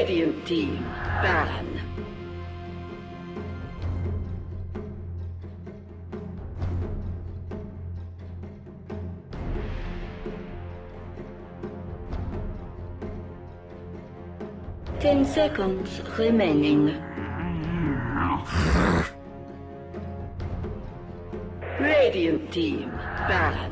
Radiant team, ban. Ten seconds remaining. Radiant team, ban.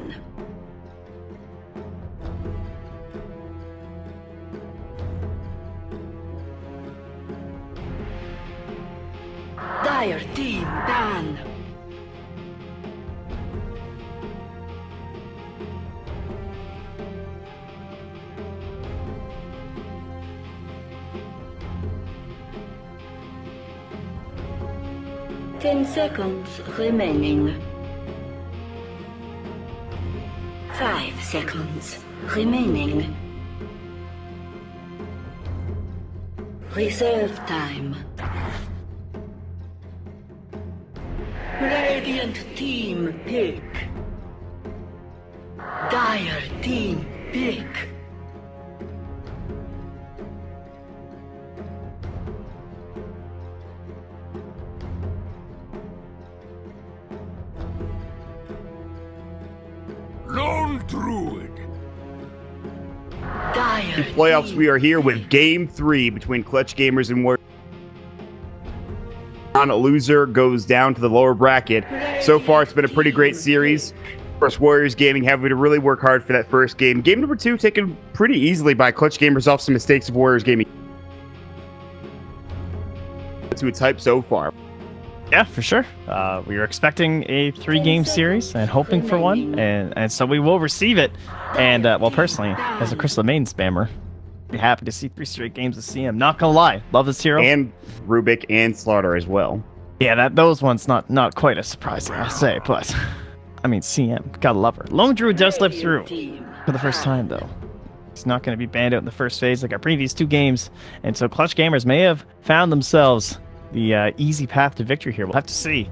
Dire team, ban. Ten seconds remaining. 5 seconds remaining. Reserve time. Radiant team pick. Dire team pick. Lone Druid. Dire Playoffs, team we are here with Game 3 between Clutch Gamers and Warriors. A loser goes down to the lower bracket. So far, it's been a pretty great series. Of course, Warriors Gaming having to really work hard for that first game. Game number 2 taken pretty easily by Clutch Gamers off some mistakes of Warriors Gaming. To its hype so far. Yeah, for sure. We were expecting a 3-game series and hoping for one, and so we will receive it. And, well, personally, as a Crystal Maiden spammer, be happy to see 3 straight games of CM. Not gonna lie, love this hero. And Rubik and Slaughter as well. Yeah, those ones not quite as surprising, I'll say, but I mean, CM, gotta love her. Lone Druid does slip through for the first time, though. He's not going to be banned out in the first phase like our previous 2 games, and so Clutch Gamers may have found themselves the easy path to victory here. We'll have to see.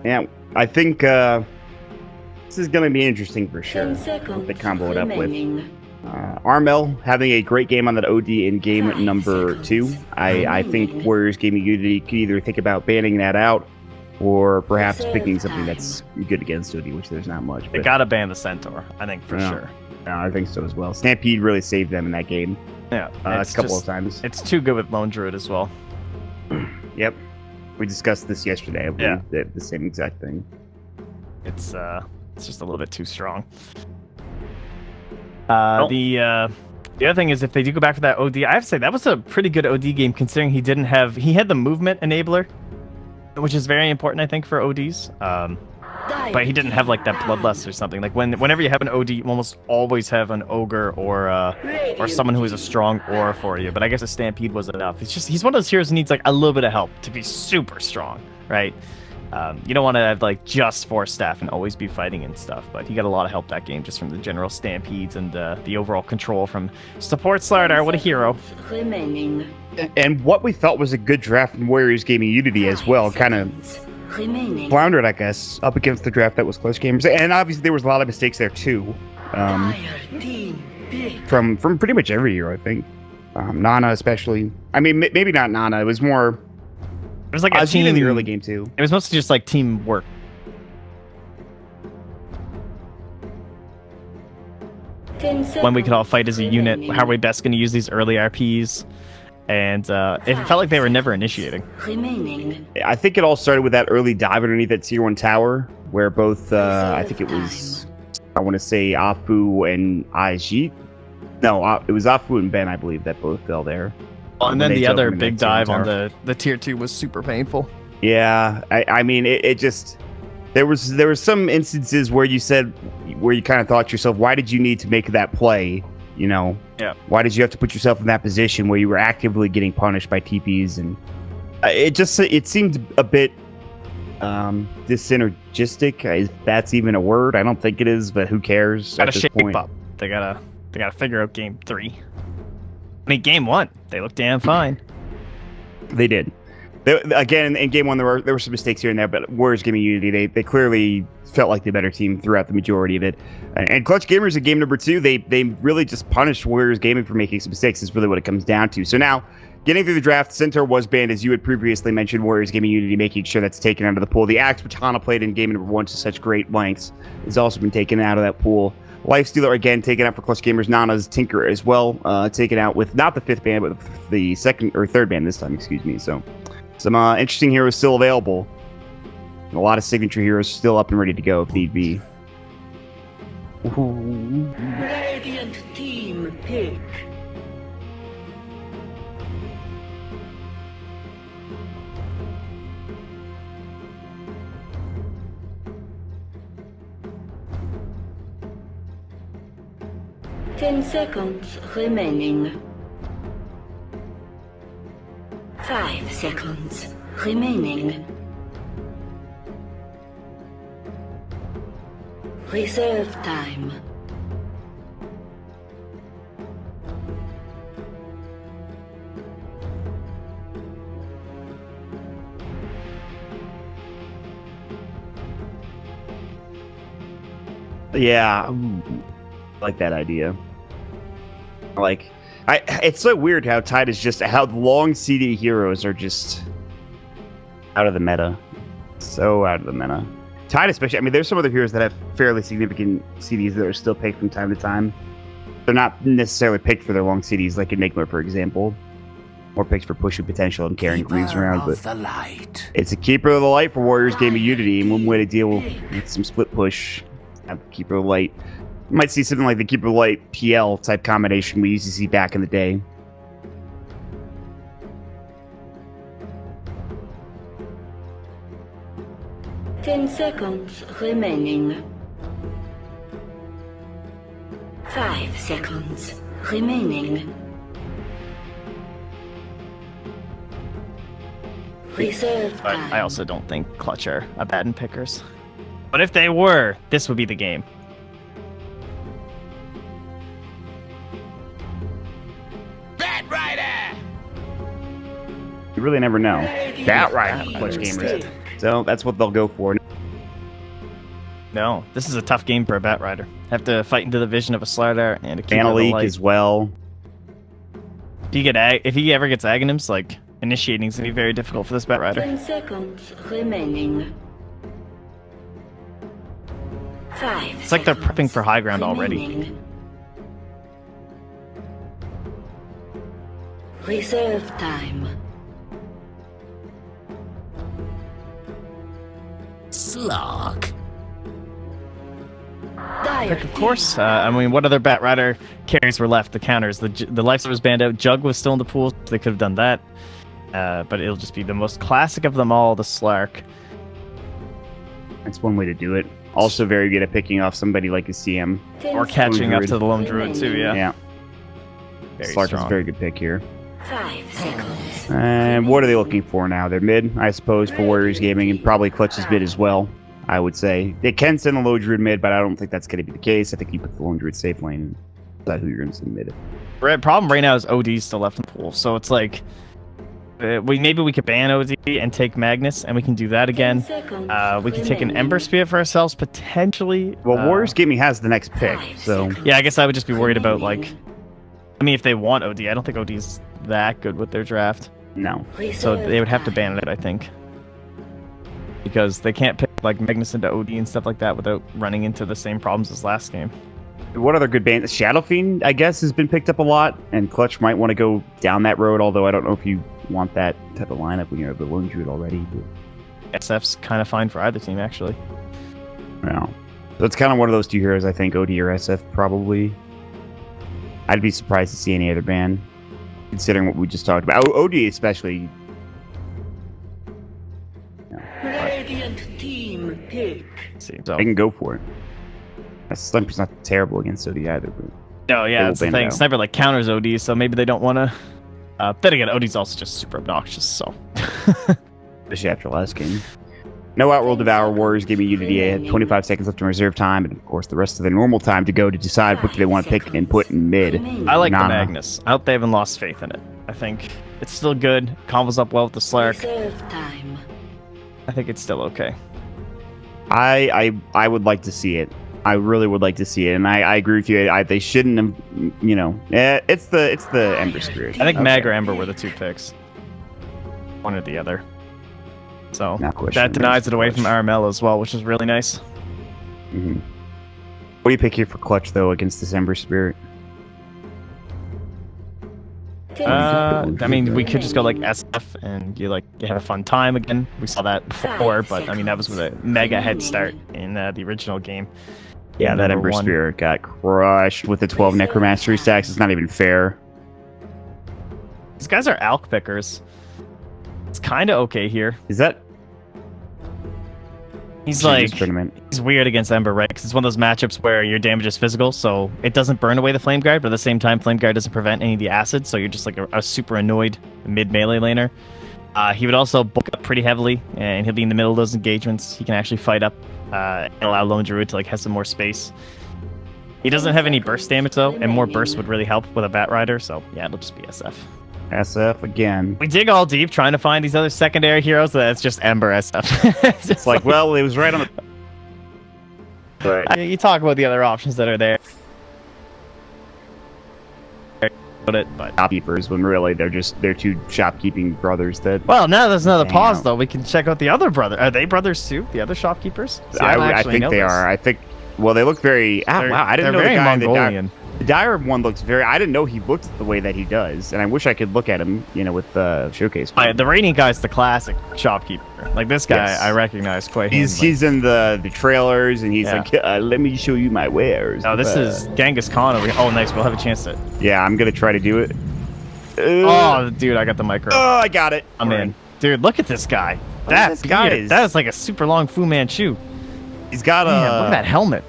Yeah, I think this is going to be interesting for sure. What they combo it up with. Armel having a great game on that OD in game number 2. I think WarriorGaming.Unity could either think about banning that out or perhaps picking something that's good against OD, which there's not much. They gotta ban the Centaur, I think, for sure. Yeah, I think so as well. Stampede really saved them in that game. Yeah, a couple of times. It's too good with Lone Druid as well. Yep. We discussed this yesterday. I believe the same exact thing. It's just a little bit too strong. The other thing is, if they do go back for that OD, I have to say that was a pretty good OD game considering he had the movement enabler, which is very important, I think, for ODs. But he didn't have like that bloodlust or something. Like whenever you have an OD, you almost always have an ogre or someone who is a strong aura for you. But I guess a stampede was enough. He's one of those heroes who needs like a little bit of help to be super strong, right? You don't want to have like just 4 staff and always be fighting and stuff, but he got a lot of help that game just from the general stampedes and the overall control from support Slardar. What a hero! And what we thought was a good draft from Warriors Gaming.Unity as well, kind of floundered, I guess, up against the draft that was Clutch Gamers. And obviously there was a lot of mistakes there too, from pretty much every hero, I think. Nana especially. I mean, maybe not Nana. It was more. It was like a team in the early game too. It was mostly just like teamwork. When we could all fight as a unit, how are we best going to use these early RPs? And it felt like they were never initiating. I think it all started with that early dive underneath that tier 1 tower, where both, I think it was, I want to say Afu and Ajit. No, it was Afu and Ben, I believe, that both fell there. And then the other big dive on the tier 2 was super painful. Yeah, I mean, it just, there was some instances where you kind of thought to yourself, why did you need to make that play? You know, why did you have to put yourself in that position where you were actively getting punished by TPs? And it seemed a bit dissynergistic, if that's even a word. I don't think it is, but who cares at this point? Up. They gotta figure out game 3. I mean, game 1, they looked damn fine. They did. Again, in game one, there were some mistakes here and there, but WarriorGaming.Unity, they clearly felt like the better team throughout the majority of it. And Clutch Gamers in game number 2, they really just punished Warriors Gaming for making some mistakes. Is really what it comes down to. So now, getting through the draft, Centaur was banned, as you had previously mentioned. WarriorGaming.Unity making sure that's taken out of the pool. The Axe, which Hana played in game number 1 to such great lengths, has also been taken out of that pool. Lifestealer, again, taken out for Clutch Gamers. Nana's Tinker as well, taken out with not the 5th ban, but the 2nd or 3rd ban this time, excuse me. So some interesting heroes still available. And a lot of signature heroes still up and ready to go if need be. Radiant team pick. Ten seconds remaining. 5 seconds remaining. Reserve time. Yeah, I like that idea. It's so weird how Tide is just how long CD heroes are just out of the meta. So out of the meta. Tide especially, I mean, there's some other heroes that have fairly significant CDs that are still picked from time to time. They're not necessarily picked for their long CDs, like Enigma, for example. Or picked for pushing potential and carrying greaves around, but it's a keeper of the light for WarriorGaming.Unity, and one way to deal with some split push, have keeper of the light. You might see something like the Keeper of Light PL type combination we used to see back in the day. Ten seconds remaining. 5 seconds remaining. Reserve But time. I also don't think Clutch are a bad in pickers. But if they were, this would be the game. You really never know. Batrider, Clutch Gamers. So that's what they'll go for. No, this is a tough game for a Batrider. Have to fight into the vision of a Slardar and a Keeper of the Leak Light. as well. If he ever gets Aghanims, like, initiating is going to be very difficult for this Batrider. 10 seconds remaining. 5 It's like they're prepping for high ground already. remaining. Reserve time. Slog. Pick, of course. I mean, what other Batrider carries were left? The counters. The Lifestealer was banned out. Jug was still in the pool, so they could have done that. But it'll just be the most classic of them all, the Slark. That's one way to do it. Also very good at picking off somebody like a CM. Or catching up to the Lone Druid, too, yeah. Yeah. Very Slark is strong. a very good pick here. 5 seconds. And what are they looking for now? They're mid, I suppose, for Warriors Gaming, and probably Clutch's mid as well, I would say. They can send the Lone Druid mid, but I don't think that's going to be the case. I think you put the Lone Druid safe lane. That's who you're going to send mid. Problem right now is OD's still left in the pool, so it's like maybe we could ban OD and take Magnus, and we can do that again. We can take an Ember Spirit for ourselves potentially. Well, Warriors Gaming has the next pick, so Yeah, I guess I would just be worried about, like, I mean, if they want OD, I don't think OD's that good with their draft, no. so they would have to ban it, I think, because they can't pick like Magnus into OD and stuff like that without running into the same problems as last game. What other good bans? Shadow Fiend, I guess, has been picked up a lot, and Clutch might want to go down that road, although I don't know if you want that type of lineup when you have the Lone Druid already. SF's kind of fine for either team, actually. Yeah. So it's kind of one of those two heroes, I think, OD or SF, probably. I'd be surprised to see any other ban, considering what we just talked about. OD especially. Radiant team pick. Let's see, so I can go for it. Sniper's not terrible against OD either. But no, yeah, they will that's the ban it thing. out. Sniper like counters OD, so maybe they don't want to. Then again, OD's also just super obnoxious, so. Especially after last game. No Outroll Devour. Warriors Gaming.Unity had 25 seconds left in reserve time, and of course the rest of the normal time to go to decide what do they want to pick and put in mid. I like the Nana. Magnus. I hope they haven't lost faith in it. I think it's still good. Combos up well with the Slark. Reserve time. I think it's still okay. I would like to see it. I really would like to see it, and I agree with you. They shouldn't have, you know. It's the Ember Spirit. I think Mag or Ember were the two picks. One or the other. So that denies it away from RML as well, which is really nice. Mm-hmm. What do you pick here for clutch though against this Ember Spirit? I mean, we could just go like SF and you have a fun time again. We saw that before, but I mean that was with a mega head start in the original game. Yeah, that Ember Spirit got crushed with the 12 Necromastery stacks. It's not even fair. These guys are Alk pickers. It's kind of okay here. Is that? He's weird against Ember, right? Because it's one of those matchups where your damage is physical, so it doesn't burn away the Flame Guard, but at the same time, Flame Guard doesn't prevent any of the acid, so you're just like a super annoyed mid-melee laner. He would also bulk up pretty heavily, and he'll be in the middle of those engagements. He can actually fight up and allow Lone Druid to have some more space. He doesn't have any burst damage, though, and more burst would really help with a Bat Rider, so yeah, it'll just be SF. SF again. We dig all deep trying to find these other secondary heroes. That's just Ember SF. It's like, well, it was right on the. But you talk about the other options that are there. But shopkeepers, when really they're two shopkeeping brothers that. Well, now there's another pause though. We can check out the other brother. Are they brothers too? The other shopkeepers? See, I think they are. I think. Well, they look very. Wow! I didn't know the guy in the Dire one looks very. I didn't know he looked the way that he does, and I wish I could look at him, with the showcase. The Radiant guy's the classic shopkeeper. Like this guy, yes. I recognize quite. He's in the trailers, and he's like, "Let me show you my wares." Oh, this is Genghis Khan over here. Oh, nice. We'll have a chance to. Yeah, I'm gonna try to do it. Oh, dude, I got the micro. Oh, I got it. I'm in. Dude, look at this guy. That is like a super long Fu Manchu. He's got look at that helmet.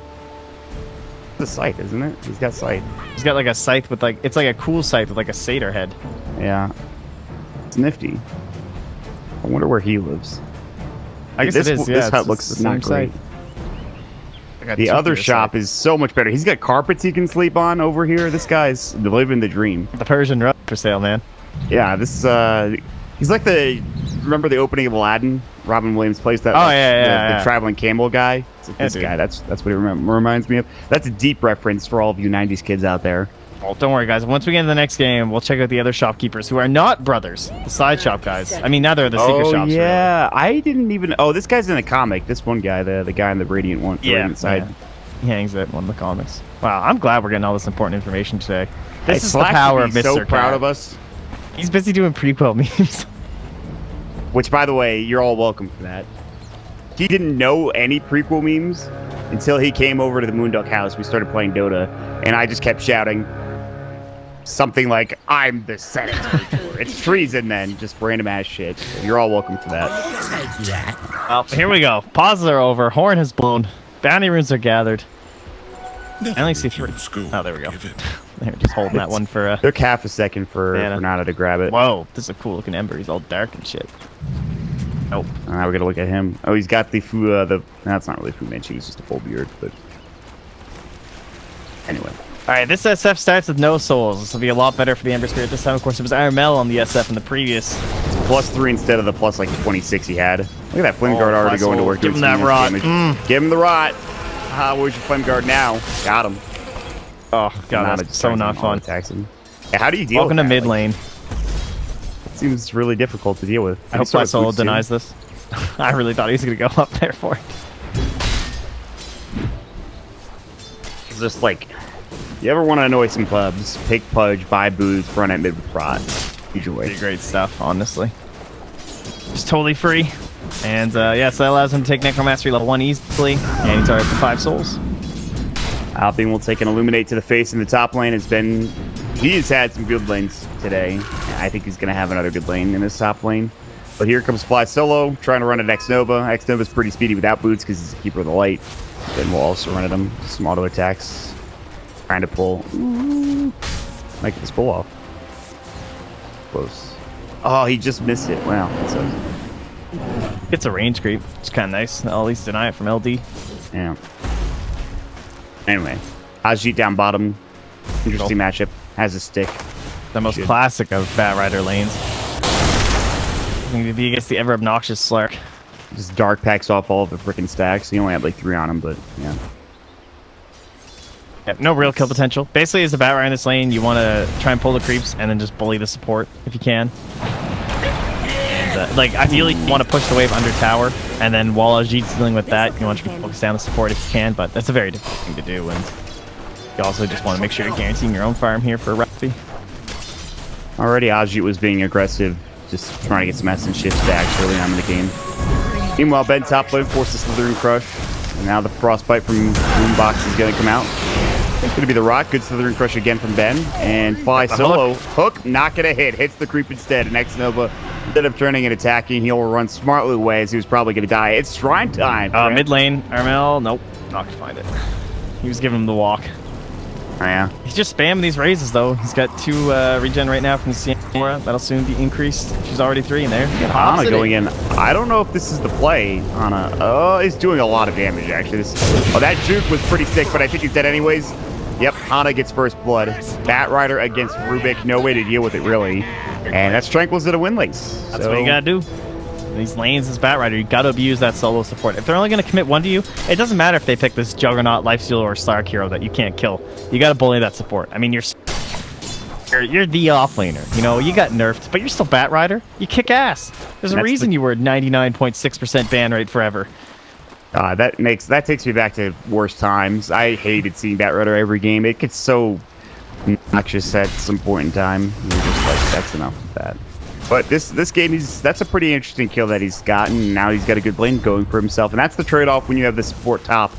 The scythe, isn't it? He's got scythe. He's got like a scythe with it's like a cool scythe with like a satyr head. Yeah, it's nifty. I wonder where he lives. I guess it is. Yeah, this hut looks not great. The other shop is so much better. He's got carpets he can sleep on over here. This guy's living the dream. The Persian rug for sale, man. Yeah, this he's like remember the opening of Aladdin? Robin Williams plays that. The traveling camel guy. It's like this guy. That's what he reminds me of. That's a deep reference for all of you '90s kids out there. Well, don't worry, guys. Once we get into the next game, we'll check out the other shopkeepers who are not brothers. The side shop guys. I mean, now they're the secret shops. Oh yeah, really. I didn't even. Oh, this guy's in the comic. This one guy, the guy in the Radiant one. Yeah, Radiant side. Yeah. He hangs at one of the comics. Wow, I'm glad we're getting all this important information today. This is the power of Mr. So proud of us. He's busy doing prequel memes. Which, by the way, you're all welcome for that. He didn't know any prequel memes until he came over to the Moonduck house. We started playing Dota, and I just kept shouting something like, "I'm the Senate." It's treason, then just random ass shit. So you're all welcome for that. Well, here we go. Pauses are over. Horn has blown. Bounty runes are gathered. I only see 3. Oh, there we go. They're just holding that one for. Took half a second for Nana to grab it. Whoa, this is a cool looking Ember. He's all dark and shit. Nope. Now we're gonna look at him. Oh, he's got the that's not really Fu Manchu. He's just a full beard, but anyway. All right, this SF starts with no souls. This will be a lot better for the Ember Spirit this time. Of course, it was RML on the SF in the previous. It's +3 instead of the plus 26 he had. Look at that Flame Guard already going to work. Give him that rot. Give him the rot. Where's your Flame Guard now? Got him. Oh god, that's so not fun. Yeah, how do you deal with that? Welcome to mid lane. It seems really difficult to deal with. I hope my solo denies this. I really thought he was going to go up there for it. It's just like, you ever want to annoy some clubs, pick Pudge, buy booze, run at mid with rot. Enjoy. Pretty great stuff, honestly. Just totally free. And yeah, so that allows him to take Necromastery level 1 easily, and he's already up to 5 souls. Alpine will take an Illuminate to the face in the top lane. He has had some good lanes today. I think he's going to have another good lane in his top lane. But here comes Fly Solo, trying to run at X-Nova. X-Nova's pretty speedy without boots because he's a keeper of the light. Then we'll also run at him. Some auto attacks. Trying to pull. Make this pull off. Close. Oh, he just missed it. Wow. Gets a range creep. It's kind of nice. I'll at least deny it from LD. Yeah. Anyway, Ajit down bottom. Interesting matchup. Has a stick. The most classic of Batrider lanes. I think if he gets the ever obnoxious Slark. Just dark packs off all of the freaking stacks. He only had like 3 on him, but yeah. Yep, no real kill potential. Basically, as a Batrider in this lane, you want to try and pull the creeps and then just bully the support if you can. And, like, ideally, you want to push the wave under tower, and then while Ajit's dealing with that, you want to focus down the support if you can, but that's a very difficult thing to do, and you also just want to make sure you're guaranteeing your own farm here for Ruffy. Already, Ajit was being aggressive, just trying to get some S and shift stacks early on in the game. Meanwhile, Ben top lane forces Slithering Crush, and now the Frostbite from Boombox is going to come out. It's going to be the Rock. Good Slithering Crush again from Ben. And Fly solo. Hook, not going to hit. Hits the creep instead. And X Nova, instead of turning and attacking, he'll run smartly away as he was probably going to die. It's Shrine time. Mid lane, Armel, nope. Not going to find it. He was giving him the walk. Oh, yeah. He's just spamming these raises, though. He's got 2 regen right now from the Sienna. That'll soon be increased. She's already 3 in there. Ana going in. I don't know if this is the play. Ana, oh, he's doing a lot of damage, actually. Oh, that juke was pretty sick, but I think he's dead anyways. Yep, Ana gets first blood. Batrider against Rubik. No way to deal with it, really. And that's Tranquil's at a win lanes. That's what you gotta do. In these lanes as Batrider, you gotta abuse that solo support. If they're only gonna commit 1 to you, it doesn't matter if they pick this Juggernaut, Lifestealer, or Slark hero that you can't kill. You gotta bully that support. I mean, you're the offlaner. You know, you got nerfed, but you're still Batrider. You kick ass. There's a reason you were 99.6% ban rate forever. That takes me back to worst times. I hated seeing Batrider every game. It gets so obnoxious at some point in time. You're just like, that's enough of that. But this game, that's a pretty interesting kill that he's gotten. Now he's got a good lane going for himself, and that's the trade-off when you have the support top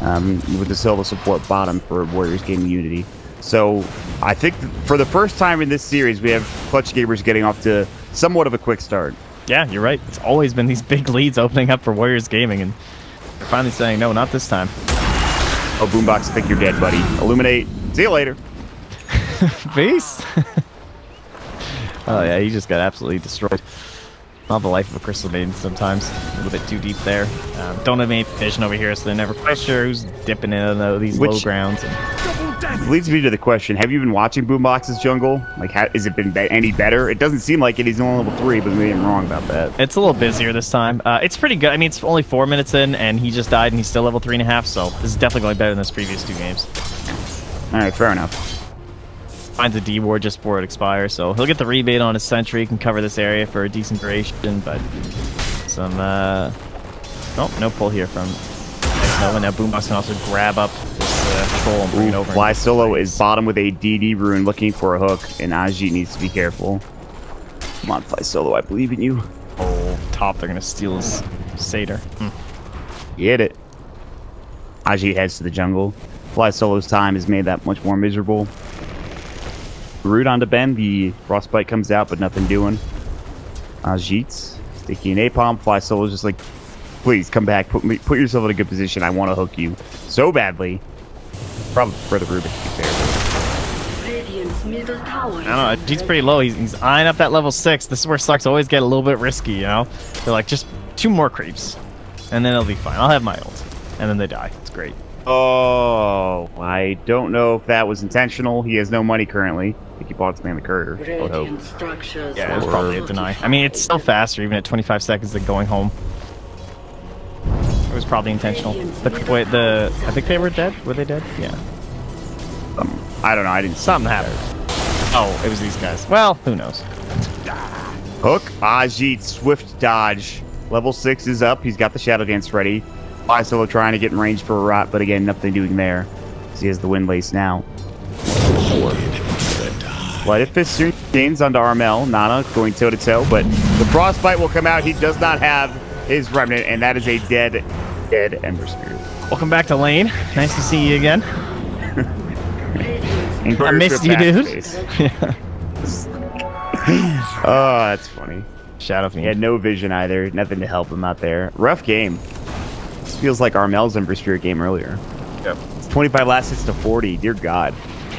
with the solo support bottom for Warriors Gaming.Unity. So I think for the first time in this series, we have Clutch Gamers getting off to somewhat of a quick start. Yeah, you're right. It's always been these big leads opening up for Warriors Gaming, and they're finally saying, no, not this time. Oh, Boombox, I think you're dead, buddy. Illuminate. See you later. Peace. Oh, yeah, he just got absolutely destroyed. Not the life of a Crystal Maiden sometimes. A little bit too deep there. Don't have any vision over here, so they're never quite sure who's dipping in these low grounds. Leads me to the question, have you been watching Boombox's jungle? Like, has it been any better? It doesn't seem like it. He's only level 3, but maybe I'm wrong about that. It's a little busier this time. It's pretty good. I mean, it's only 4 minutes in, and he just died, and he's still level 3.5, so this is definitely going better than his previous 2 games. All right, fair enough. Finds a D ward just before it expires, so he'll get the rebate on his sentry, can cover this area for a decent duration, but some oh, no pull here from Nova. Now Boombox can also grab up this troll and bring it over. Fly Solo is bottom with a DD rune looking for a hook, and Ajit needs to be careful. Come on, Fly Solo, I believe in you. Oh, top, they're gonna steal his Satyr. Get it. Ajit heads to the jungle. Fly Solo's time has made that much more miserable. Root onto Ben, the Frostbite comes out, but nothing doing. Ajit's sticky and Napalm. Fly Solo's just like, please come back, put yourself in a good position. I want to hook you so badly. Probably for the Rubik, to be fair. I don't know, Ajit's pretty low. He's eyeing up that level 6. This is where Slugs always get a little bit risky, you know? They're like, just 2 more creeps, and then it'll be fine. I'll have my ult. And then they die. It's great. Oh, I don't know if that was intentional. He has no money currently. I think he bought something on the courier. I would hope. Yeah, it was probably a deny. I mean, it's still faster, even at 25 seconds, than going home. It was probably intentional. I think they were dead. Were they dead? Yeah. I don't know. I didn't. Something happened. Oh, it was these guys. Well, who knows? Hook. Ajit, swift dodge. Level 6 is up. He's got the Shadow Dance ready. Fly Solo trying to get in range for a rot, but again, nothing doing there. He has the Wind Lace now. Light Fist soon gains onto Armel. Nana going toe-to-toe, but the Frostbite will come out. He does not have his Remnant, and that is a dead Ember Spirit. Welcome back to lane. Nice to see you again. I missed you, dude. Oh, that's funny. Shadow Fiend. He had no vision either. Nothing to help him out there. Rough game. This feels like Armel's Ember Spirit game earlier. Yep. It's 25 last hits to 40. Dear God.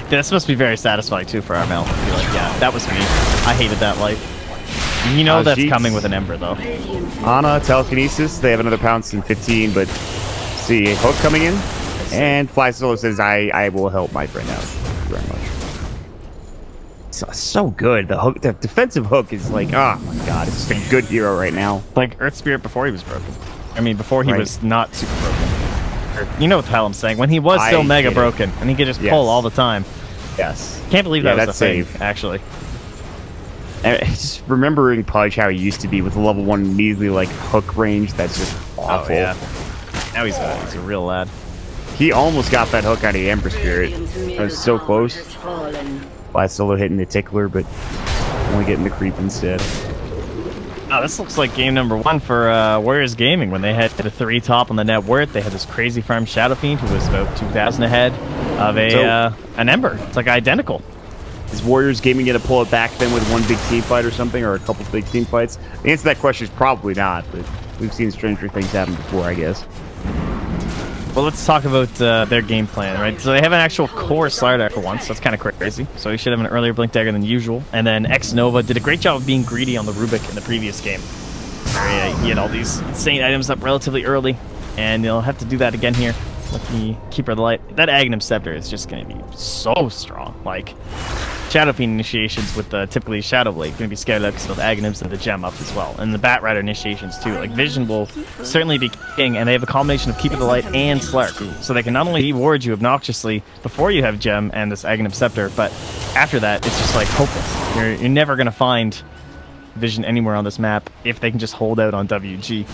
This must be very satisfying too for Armel. Be like, yeah, that was me. I hated that life. You know that's coming with an Ember though. Ana, Telekinesis. They have another pounce in 15, but see a hook coming in. And Fly Solo says, I will help my friend out. Thank you very much. so good. The hook, the defensive hook is like, oh my god, it's just a good hero right now. Like Earth Spirit before he was broken. I mean, before he was not super broken. Or, you know what the hell I'm saying? When he was still mega broken, and he could just pull all the time. Yes. Can't believe that was a thing, actually. And just remembering Pudge, how he used to be with a level 1 measly like hook range, that's just awful. Oh, yeah. Now he's a real lad. He almost got that hook out of the Ember Spirit. It was so close. By solo hitting the tickler, but only getting the creep instead. Oh, this looks like game number 1 for Warriors Gaming when they had the 3 top on the net worth. They had this crazy farm Shadow Fiend who was about 2,000 ahead of an Ember. It's like identical. Is Warriors Gaming going to pull it back then with one big team fight or something, or a couple big team fights? The answer to that question is probably not, but we've seen stranger things happen before, I guess. Well, let's talk about their game plan, right? So they have an actual core Slardar for once. That's kind of crazy. So he should have an earlier Blink Dagger than usual. And then X Nova did a great job of being greedy on the Rubik in the previous game. Where he had all these insane items up relatively early, and he'll have to do that again here with the Keeper of the Light. That Aghanim Scepter is just going to be so strong. Like, Shadow Fiend initiations with typically Shadow Blade going to be scaled out because of Aghanims and the gem up as well. And the Bat Rider initiations too. Like Vision will certainly be king, and they have a combination of Keep of the Light and Slark. So they can not only reward you obnoxiously before you have gem and this Aghanim Scepter, but after that it's just like hopeless. You're never going to find Vision anywhere on this map if they can just hold out on WG.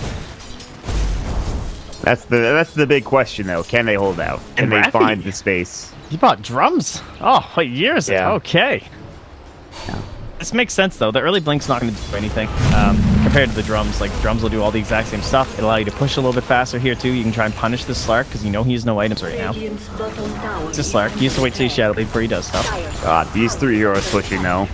That's the big question though. Can they hold out? Can they find the space? He bought drums? Oh, what year is it? Okay. Yeah. This makes sense though. The early Blink's not going to do anything compared to the drums. Like, drums will do all the exact same stuff. It'll allow you to push a little bit faster here too. You can try and punish this Slark because you know he has no items right now. It's a Slark. He has to wait till he's Shadow Blade before he does stuff. God, these 3 heroes pushing though.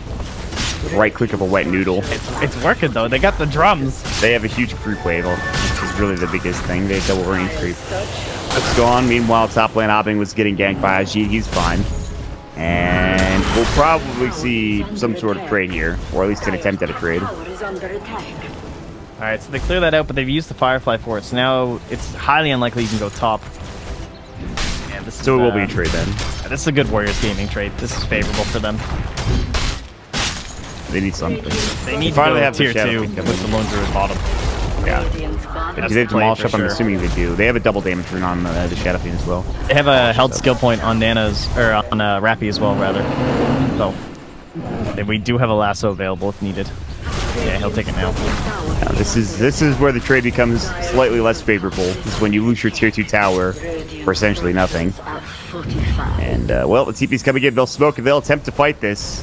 Right click of a wet noodle. It's working though. They got the drums. They have a huge creep wave, which is really the biggest thing. They have double range creep. Let's go on. Meanwhile, top lane Obbing was getting ganked by Ajit. He's fine. And we'll probably see some sort of trade here, or at least an attempt at a trade. Alright, so they clear that out, but they've used the Firefly for it. So now it's highly unlikely you can go top. And this so it will be a trade then. This is a good Warriors Gaming trade. This is favorable for them. They need something. They need to finally have tier 2 with the Lone Druid bottom. Yeah. Do they have demolish up? I'm assuming they do. They have a double damage rune on the Shadow Fiend as well. They have a held skill point on Nana's, or on Rappy as well, rather. So we do have a lasso available if needed. Yeah, he'll take it now. Now this is where the trade becomes slightly less favorable. This is when you lose your tier 2 tower for essentially nothing. And well, the TP's coming in. They'll smoke and they'll attempt to fight this.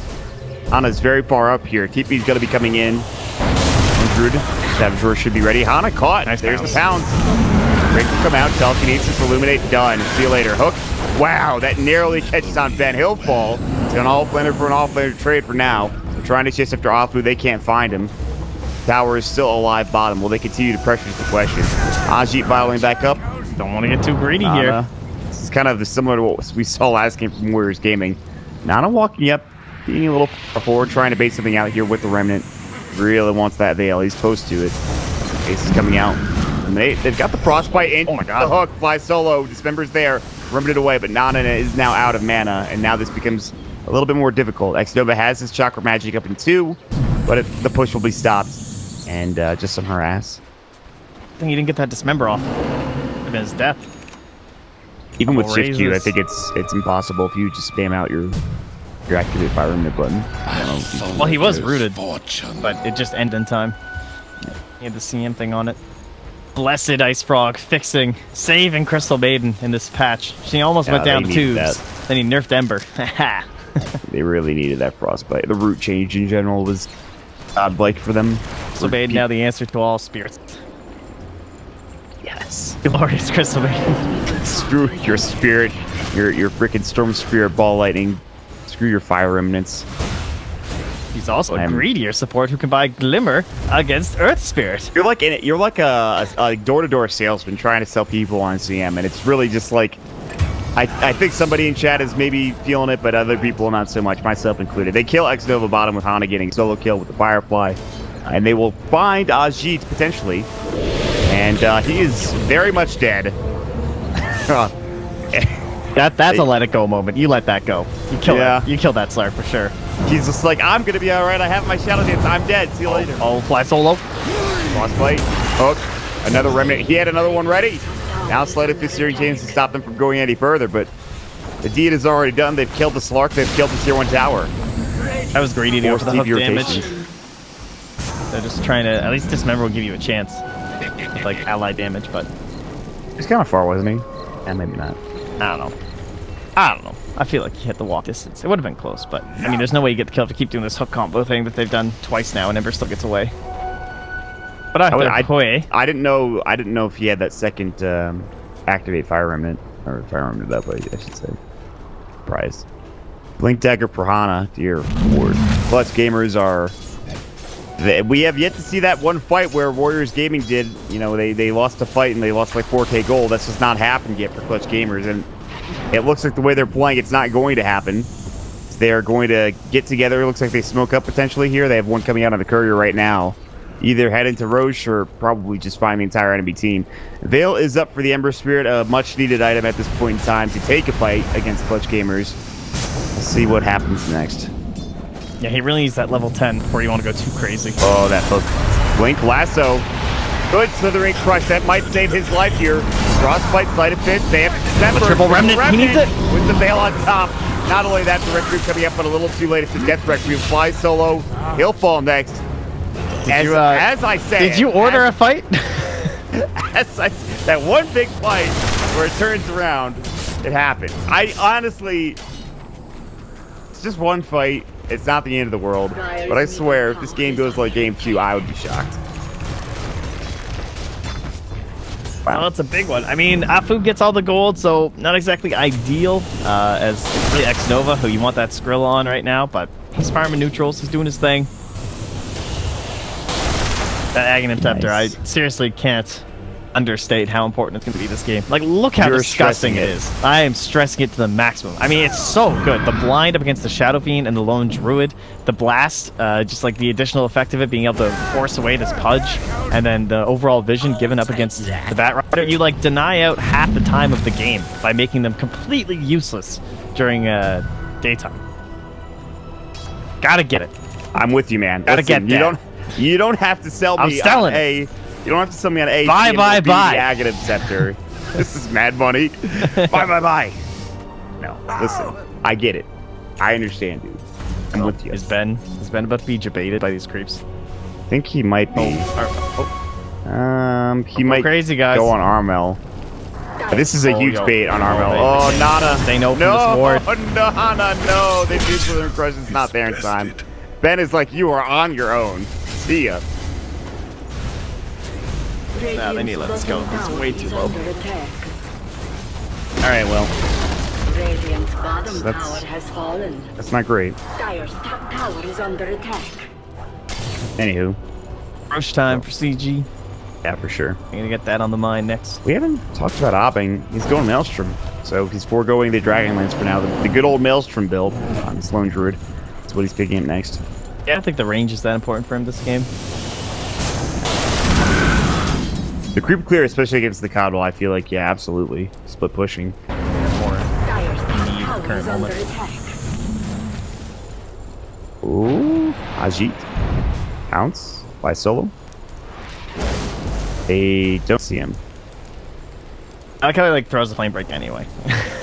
Hana's very far up here. TP's going to be coming in. 100. Savage should be ready. Hana caught. Nice. There's the pounce. Break will come out. Telekinesis, illuminate, done. See you later. Hook. Wow, that narrowly catches on Ben. He'll fall. It's an off-laner for an off-laner trade for now. They're trying to chase after Afu. They can't find him. Tower is still alive bottom. Will they continue to pressure is the question. Ajit battling back up. Don't want to get too greedy here. This is kind of similar to what we saw last game from Warriors Gaming. Nana walking up, being a little forward, trying to bait something out here with the Remnant. Really wants that Veil. He's close to it. Ace is coming out. And they've got the Frostbite in. Oh my god. The hook flies solo. Dismember's there. Remnant away, but Nana is now out of mana, and now this becomes a little bit more difficult. X-Nova has his Chakra Magic up in 2, but the push will be stopped. And just some harass. I think he didn't get that Dismember off. It been his death. Even with Shift Q, I think it's impossible if you just spam out your activate Fire Remnant button. Well, he was rooted, but it just ended in time. He had the CM thing on it. Blessed Ice Frog fixing, saving Crystal Maiden in this patch. She almost went down to tubes. Then he nerfed Ember. They really needed that Frostbite. The root change in general was godlike for them. Crystal Maiden now the answer to all spirits. Yes. Glorious Crystal Maiden. Screw your spirit, your freaking Storm Spirit, Ball Lightning. Screw your Fire Remnants. He's also a greedier support who can buy Glimmer against Earth Spirit. You're like a door-to-door salesman trying to sell people on CM, and it's really just like I think somebody in chat is maybe feeling it, but other people not so much, myself included. They kill X-Nova bottom with Hana getting solo kill with the Firefly, and they will find Ajit potentially, and he is very much dead. That's a let it go moment. You let that go. You kill it. You kill that Slark for sure. He's just like, I'm gonna be all right. I have my shadow dance. I'm dead. See you later. Oh, fly solo. Boss fight. Hook. Another remnant. He had another one ready. Now Sleight of Fist series James to stop them from going any further, but the deed is already done. They've killed the Slark. They've killed the tier 1 tower. That was greedy to go for the hook damage. Rotations. They're just trying to, at least Dismember will give you a chance. With, like, ally damage, but... He's kind of far, wasn't he? Yeah, maybe not. I don't know. I feel like he hit the walk distance. It would have been close, but I mean, there's no way you get the kill if you keep doing this hook combo thing that they've done twice now, and Ember still gets away. But I didn't know if he had that second activate Fire Remnant or Fire Remnant up, I should say. Surprise. Blink Dagger Prahana, dear Lord. Plus, gamers are. We have yet to see that one fight where Warriors Gaming did. You know, they lost a fight and they lost like 4K gold. That's just not happened yet for Clutch Gamers, and it looks like the way they're playing, it's not going to happen. They're going to get together. It looks like they smoke up potentially here. They have one coming out on the courier right now. Either head into Roche or probably just find the entire enemy team. Veil is up for the Ember Spirit, a much-needed item at this point in time to take a fight against Clutch Gamers. Let's see what happens next. Yeah, he really needs that level 10 before you want to go too crazy. Oh, that hook. Blink Lasso. Good slithering crush. That might save his life here. Frostbite, Sleight of Fist. They have December. The triple remnant. He needs it. With the Veil on top. Not only that, the Requiem coming up, but a little too late. It's the Death Requiem. Fly solo. He'll fall next. As I said. Did you order a fight? That one big fight where it turns around, it happened. I honestly, it's just one fight. It's not the end of the world. But I swear, if this game goes like game 2, I would be shocked. Wow. Well, it's a big one. I mean, Afu gets all the gold, so not exactly ideal, as it's really X-Nova, who you want that Skrill on right now, but he's farming neutrals, he's doing his thing. That Aghanim Scepter, nice. I seriously can't understate how important it's going to be this game. Like, look how disgusting it is. I am stressing it to the maximum. I mean, it's so good. The blind up against the Shadow Fiend and the Lone Druid. The blast, just like the additional effect of it, being able to force away this Pudge. And then the overall vision given up against the Bat Rider. You, like, deny out half the time of the game by making them completely useless during daytime. Gotta get it. I'm with you, man. Gotta get that. You don't have to sell me on A. You don't have to sell me on A. Bye. Aghanim Scepter. This is mad money. Bye. No, listen. I get it. I understand, dude. I'm with you. Is Ben about to be debated by these creeps? I think he might be. He might crazy, guys. go on Armel. This is a huge bait on Armel. Oh, Nana. They know from this ward. Nana, no. They do for their crush. It's not there in time. Ben is like, you are on your own. See ya. Nah, they need to let this go. It's way too low. Alright, well. Radiant's bottom tower has fallen. That's not great. Dire's top tower is under attack. Anywho. Rush time for CG. Yeah, for sure. I'm gonna get that on the mind next. We haven't talked about Opping. He's going Maelstrom. So he's foregoing the Dragonlance for now. The good old Maelstrom build on this Lone Druid. That's what he's picking up next. Yeah, I don't think the range is that important for him this game. The creep clear, especially against the Coddle, I feel like, yeah, absolutely. Split pushing. More need current moment. Ooh, Ajit. Counts. Fly solo. They don't see him. I like how he like throws the flame break anyway.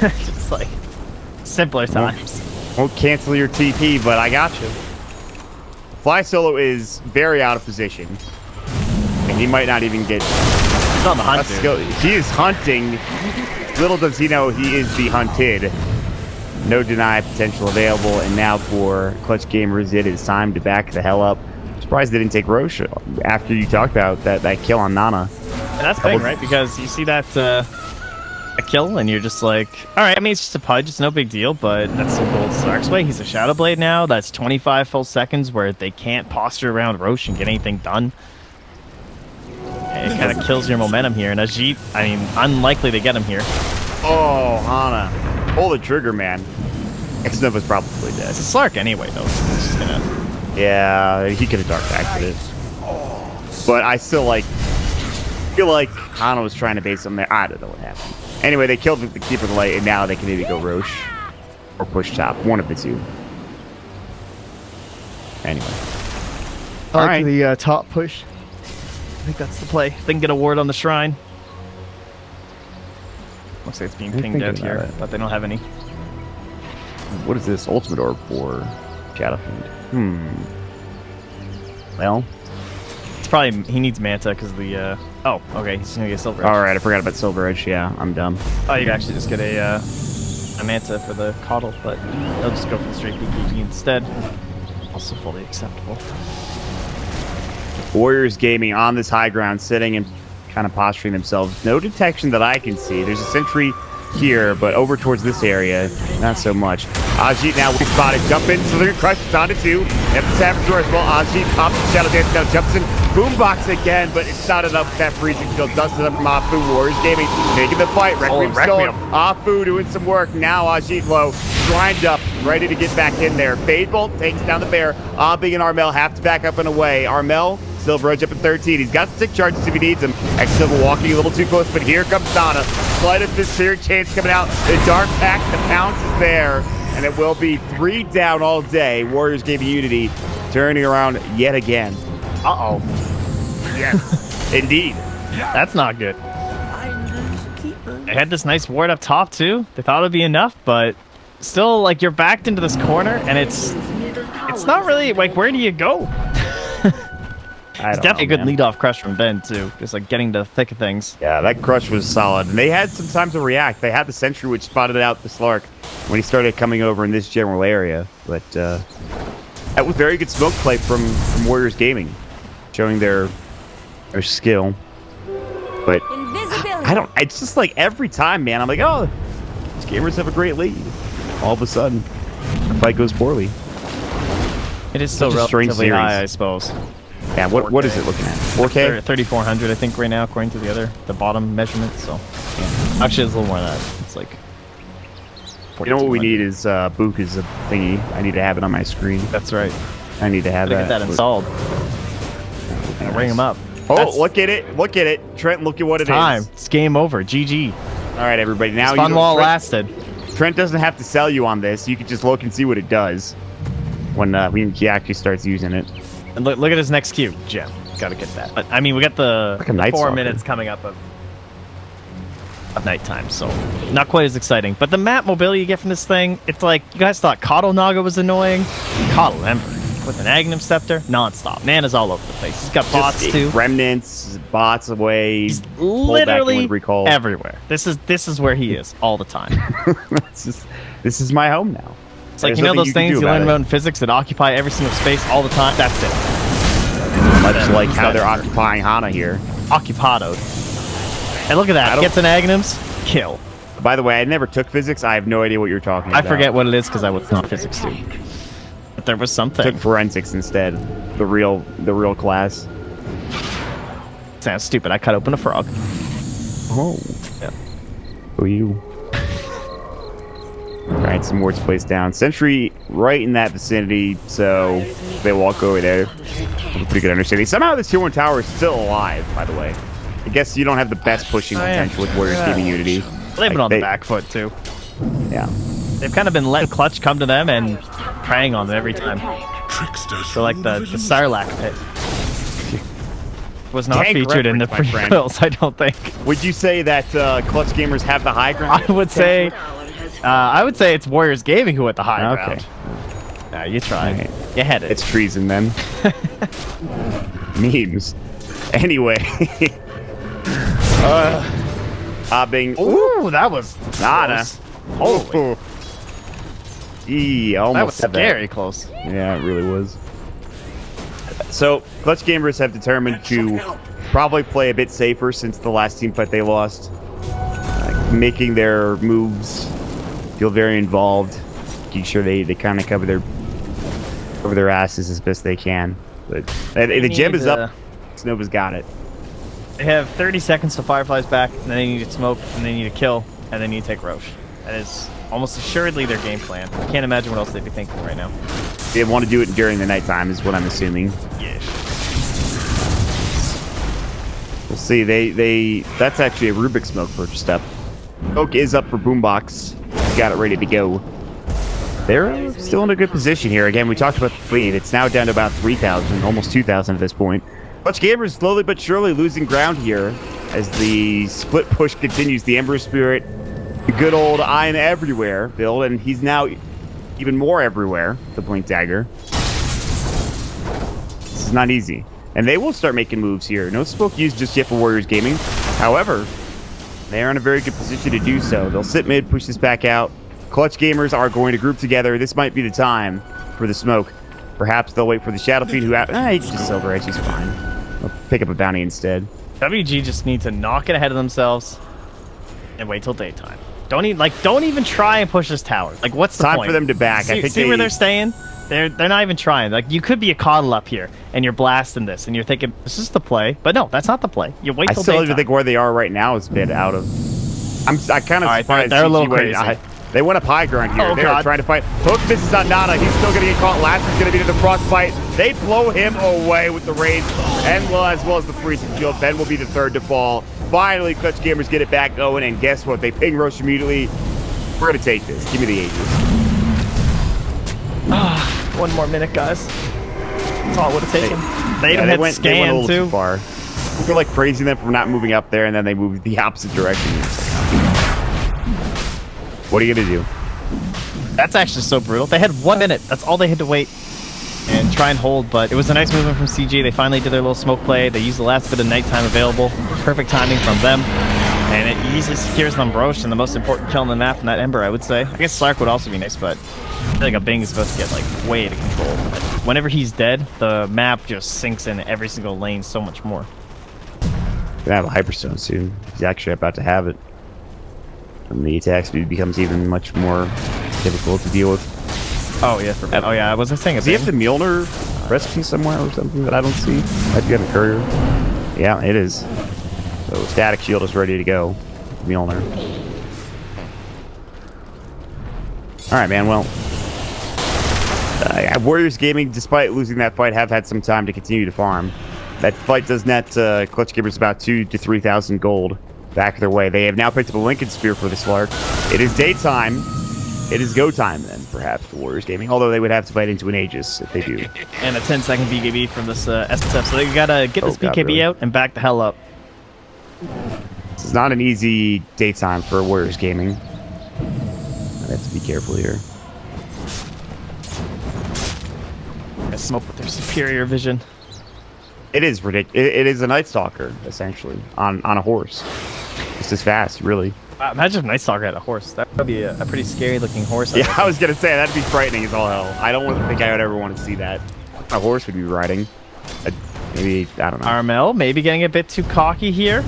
Just like simpler times. Won't cancel your TP, but I got you. Fly solo is very out of position. And he might not even get... He's on the hunt, He is hunting. Little does he know he is the hunted. No deny potential available. And now for Clutch Gamers, it is time to back the hell up. I'm surprised they didn't take Roche after you talked about that kill on Nana. And that's big, right? Because you see that a kill and you're just like, alright, I mean, it's just a Pudge, it's no big deal, but that's some gold Stark's way. He's a Shadow Blade now. That's 25 full seconds where they can't posture around Roche and get anything done. And it kind of kills your momentum here. And Ajit, I mean, unlikely to get him here. Oh, Hana. Pull the trigger, man. X-Nova's probably dead. It's a Slark anyway, though. It's just gonna... Yeah, he could have dark acted it. But I still like... feel like Hana was trying to base them there. I don't know what happened. Anyway, they killed the Keeper of the Light, and now they can maybe go Roche or push top. One of the two. Anyway. I like the top push. I think that's the play. They can get a ward on the shrine. Looks like it's being pinged out here, but they don't have any. What is this? Ultimate Orb for Shadowfiend. Well, it's probably he needs Manta because the oh, okay, he's gonna get Silver Edge. All right, I forgot about Silver Edge. Yeah, I'm dumb. Oh, you can actually just get a Manta for the Coddle, but they'll just go for the straight BKB instead. Also fully acceptable. Warriors Gaming on this high ground, sitting and kind of posturing themselves. No detection that I can see. There's a sentry here, but over towards this area, not so much. Ajit now we spotted. Jump in, so they're crushed. It's on to two. They have the Saboteur as well. Ajit pops the Shadow Dance now, jumps in. Boombox again, but it's not enough with that freezing field. Dusted up from Afu. Warriors Gaming making the fight. Requiem stolen. Afu doing some work. Now Ajit low, grind up, ready to get back in there. Fadebolt takes down the bear. Big and Armel have to back up and away. Armel Silver Edge up at 13. He's got 6 charges if he needs them. Silver walking a little too close, but here comes Donna. Slightest this here chance coming out. The Dark Pact, the pounce is there, and it will be 3 down all day. Warriors Gaming.Unity turning around yet again. Uh-oh. Yes, indeed. That's not good. They had this nice ward up top, too. They thought it would be enough, but still, like, you're backed into this corner, and it's not really, like, where do you go? It's definitely a good lead-off crush from Ben, too. Just, like, getting to the thick of things. Yeah, that crush was solid. And they had some time to react. They had the sentry which spotted out the Slark when he started coming over in this general area. But that was very good smoke play from Warriors Gaming, showing their skill. But I don't... It's just like every time, man, I'm like, oh, these gamers have a great lead. All of a sudden, the fight goes poorly. It is still relatively high, I suppose. Yeah, what is it looking at? 4K? 3,400, I think, right now, according to the bottom measurement. So, yeah. Actually, it's a little more than that. It's like. You know what we need is Book is a thingy. I need to have it on my screen. That's right. I need to have that. Get that installed. And ring them up. Oh, look at it! Look at it, Trent. Look at what it is. It's game over. GG. All right, everybody. Now fun while it lasted. Trent doesn't have to sell you on this. You can just look and see what it does when he actually starts using it. And look at his next Q, Gem. Gotta get that. But I mean, we got the 4 minutes coming up of nighttime, so not quite as exciting. But the map mobility you get from this thing, it's like you guys thought Coddle Naga was annoying. Coddle Ember with an Aghanim Scepter, nonstop. Mana's all over the place. He's got bots too. Remnants, bots away. He's literally everywhere. This is where he is all the time. This is my home now. It's like, you know those things you learn about in physics that occupy every single space all the time? That's it. Much like how they're occupying Hana here. Occupadoed. And look at that. Gets an Aghanims. Kill. By the way, I never took physics. I have no idea what you're talking about. I forget what it is because I was not physics too. But there was something. Took forensics instead. The real class. Sounds stupid. I cut open a frog. Oh. Yeah. Who are you? Alright, some wards placed down. Sentry right in that vicinity, so they walk over there. Have a pretty good understanding. Somehow this tier 1 tower is still alive, by the way. I guess you don't have the best pushing potential with Warriors Gaming.Unity. They've been on the back foot, too. Yeah. They've kind of been letting Clutch come to them and preying on them every time. So like the Sarlacc pit. Was not featured in the pre-builds, I don't think. Would you say that Clutch gamers have the high ground? I would say it's Warriors Gaming who at the high ground. Nah, you try. Right. You had it. It's treason then. Memes. Anyway. Hobbing. Ooh, that was nada. Holy. Almost that was scary close. Yeah, it really was. So, Clutch gamers have determined to probably play a bit safer since the last team fight they lost. Making their moves feel very involved, making sure they kind of cover their asses as best they can. But the gem is up. Nova's got it. They have 30 seconds to Firefly's back, and then they need to smoke, and they need to kill, and they need to take Roche. That is almost assuredly their game plan. I can't imagine what else they'd be thinking right now. They want to do it during the nighttime, is what I'm assuming. Yeah. We'll see. That's actually a Rubik smoke first step. Smoke is up for Boombox. He's got it ready to go. They're still in a good position here. Again, we talked about the lead. It's now down to about 3,000, almost 2,000 at this point. Clutch Gamers slowly but surely losing ground here as the split push continues. The Ember Spirit, the good old I'm everywhere build, and he's now even more everywhere, the Blink Dagger. This is not easy. And they will start making moves here. No smoke used just yet for Warriors Gaming. However, they are in a very good position to do so. They'll sit mid, push this back out. Clutch Gamers are going to group together. This might be the time for the smoke. Perhaps they'll wait for the Shadow Fiend, who he can just Silver Edge. He's fine. They'll pick up a bounty instead. WG just needs to knock it ahead of themselves and wait till daytime. Don't even try and push this tower. Like, what's the point? Time for them to back. I think where they're staying? They're not even trying. Like, you could be a coddle up here, and you're blasting this, and you're thinking, this is the play. But no, that's not the play. You wait till daytime. I still even think where they are right now is a bit out of... I kind of surprised. They're a little crazy. They went up high ground here. Oh, They're trying to fight. Hook misses on Nada. He's still going to get caught. Last is going to be to the frostbite. They blow him away with the rage, and as well as the freezing shield. Ben will be the third to fall. Finally, Clutch Gamers get it back going, and guess what? They ping Roche immediately. We're going to take this. Give me the Aegis. One more minute, guys. That's all it would have taken. They went a little too far. I feel like praising them for not moving up there, and then they moved the opposite direction. What are you going to do? That's actually so brutal. They had 1 minute. That's all they had to wait and try and hold, but it was a nice movement from CG. They finally did their little smoke play. They used the last bit of nighttime available. Perfect timing from them. And it easily secures them Broche and the most important kill on the map in that Ember, I would say. I guess Slark would also be nice, but I feel like a Bing is supposed to get like way out of control. But whenever he's dead, the map just sinks in every single lane so much more. Gonna have a Hyperstone soon. He's actually about to have it. And the attack speed becomes even much more difficult to deal with. Oh yeah, was I saying does he have the Mjolnir rescue somewhere or something that I don't see? Might be on the courier. Yeah, it is. So Static Shield is ready to go. Mjolnir. Alright, man, well. Warriors Gaming, despite losing that fight, have had some time to continue to farm. That fight does net Clutch Gamers about 2,000 to 3,000 gold back their way. They have now picked up a Lincoln Spear for this Lark. It is daytime. It is go time then, perhaps, for Warriors Gaming. Although they would have to fight into an Aegis if they do. And a 10-second BKB from this SSF. So they gotta get this BKB really out and back the hell up. This is not an easy daytime for Warriors Gaming. I have to be careful here. I smoke with their superior vision. It is ridiculous. It is a Night Stalker, essentially, on a horse. Just as fast, really. Imagine if Night Stalker had a horse. That would be a pretty scary-looking horse. Yeah, I was going to say, that'd be frightening as all hell. I don't think I would ever want to see that. A horse would be riding. Maybe, I don't know. Armel, maybe getting a bit too cocky here.